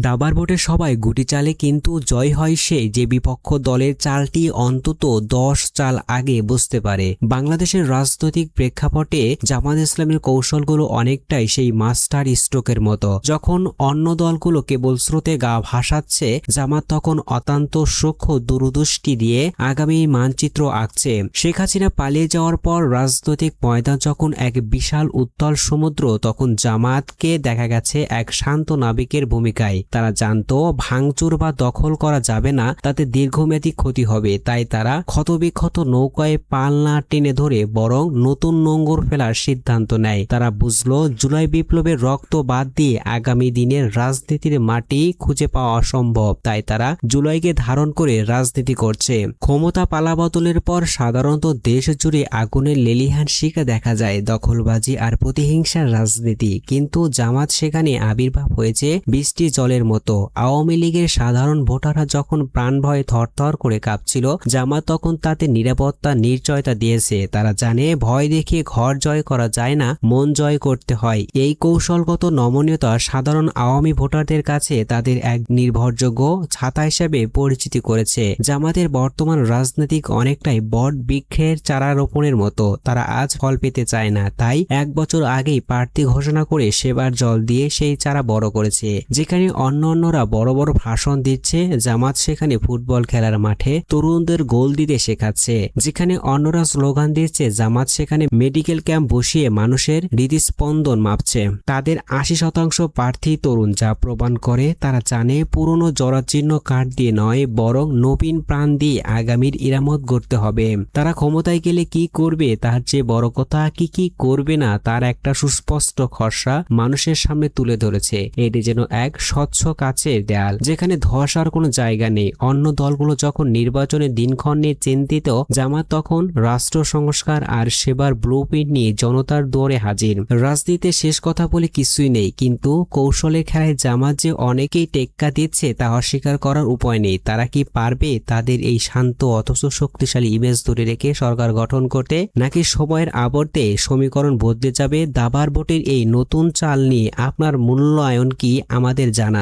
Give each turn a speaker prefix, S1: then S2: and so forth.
S1: দাবার ভোটে সবাই গুটি চালে, কিন্তু জয় হয় সে যে বিপক্ষ দলের চালটি অন্তত 10 চাল আগে বুঝতে পারে। বাংলাদেশের রাজনৈতিক প্রেক্ষাপটে জামাত ইসলামের কৌশলগুলো অনেকটাই সেই মাস্টার স্ট্রোকের মতো। যখন অন্য দলগুলো কেবল স্রোতে গা ভাসাচ্ছে, জামাত তখন অত্যন্ত সূক্ষ্ম দূরদৃষ্টি দিয়ে আগামী মানচিত্র আঁকছে। শেখ হাসিনা পালিয়ে যাওয়ার পর রাজনৈতিক ময়দান যখন এক বিশাল উত্তাল সমুদ্র, তখন জামাতকে দেখা গেছে এক শান্ত নাবিকের ভূমিকায়। তারা জানতো ভাঙচুর বা দখল করা যাবে না, তাতে দীর্ঘমেয়াদী ক্ষতি হবে। তাই তারা ক্ষতবিক্ষত নৌকায় পাল না টেনে ধরে বরং নতুন নোঙর ফেলার সিদ্ধান্ত নেয়। তারা বুঝলো জুলাই বিপ্লবের রক্ত বাদ দিয়ে আগামী দিনের রাজনীতির মাটি খুঁজে পাওয়া অসম্ভব। তাই তারা জুলাইকে ধারণ করে রাজনীতি করছে। ক্ষমতা পালাবদলের পর সাধারণত দেশ জুড়ে আগুনের লেলিহান শিখা দেখা যায়, দখলবাজি আর প্রতিহিংসার রাজনীতি। কিন্তু জামাত সেখানে আবির্ভাব হয়েছে বৃষ্টি জলের মতো। আওয়ামী লীগের সাধারণ ভোটাররা যখন প্রাণ ভয়ে থরথর করে কাঁপছিল, জামাত তখন তাতে নিরাপত্তা নিশ্চয়তা দিয়েছে। তারা জানে ভয় দেখিয়ে ঘর জয় করা যায় না, মন জয় করতে হয়। এই কৌশলগত নমনীয়তা সাধারণ আওয়ামী ভোটারদের কাছে তাদের এক নির্ভরযোগ্য ছাতা হিসেবে পরিচিতি করেছে। জামাতের বর্তমান রাজনৈতিক অনেকটাই বট বৃক্ষের চারা রোপণের মতো। তারা আজ ফল পেতে চায় না, তাই 1 বছর আগেই প্রার্থী ঘোষণা করে সেবার জল দিয়ে সেই চারা বড় করেছে। যেখানে অন্যরা বড় বড় ভাষণ দিচ্ছে, জামাত সেখানে ফুটবল খেলার মাঠে তরুণদের গোল দিতে শেখাচ্ছে। যেখানে অন্যরা স্লোগান দিচ্ছে, জামাত সেখানে মেডিকেল ক্যাম্প বসিয়ে মানুষের হৃদস্পন্দন মাপছে। তাদের 80% প্রার্থী তরুণ, যা প্রমাণ করে তারা জানে পুরনো জরাজীর্ণ কাঠ দিয়ে নয়, বরং নবীন প্রাণ দিয়ে আগামীর ইরামত গড়তে হবে। তারা ক্ষমতায় গেলে কি করবে তার চেয়ে বড় কথা কি করবে না তার একটা সুস্পষ্ট খসড়া মানুষের সামনে তুলে ধরেছে। এটি যেন এক স্বচ্ছ কাচের দেয়াল, যেখানে ধসার কোনো জায়গা নেই। অন্য দলগুলো যখন নির্বাচনের দিনক্ষণ নিয়ে চিন্তিত, জামাত তখন রাষ্ট্র সংস্কার আর সেবার ব্লুপ্রিন্ট নিয়ে জনতার দুয়ারে হাজির। রাজনীতিতে শেষ কথা বলে কিছুই নেই, কিন্তু কৌশলের খেলায় জামাত যে অনেকেই টেক্কা দিচ্ছে তা অস্বীকার করার উপায় নেই। তারা কি পারবে তাদের এই শান্ত অথচ শক্তিশালী ইমেজ ধরে রেখে সরকার গঠন করতে, নাকি সময়ের আবর্তে সমীকরণ বদলে যাবে? দাবার ভোটের এই নতুন চাল নিয়ে আপনার মূল্যায়ন কি আমাদের জানান।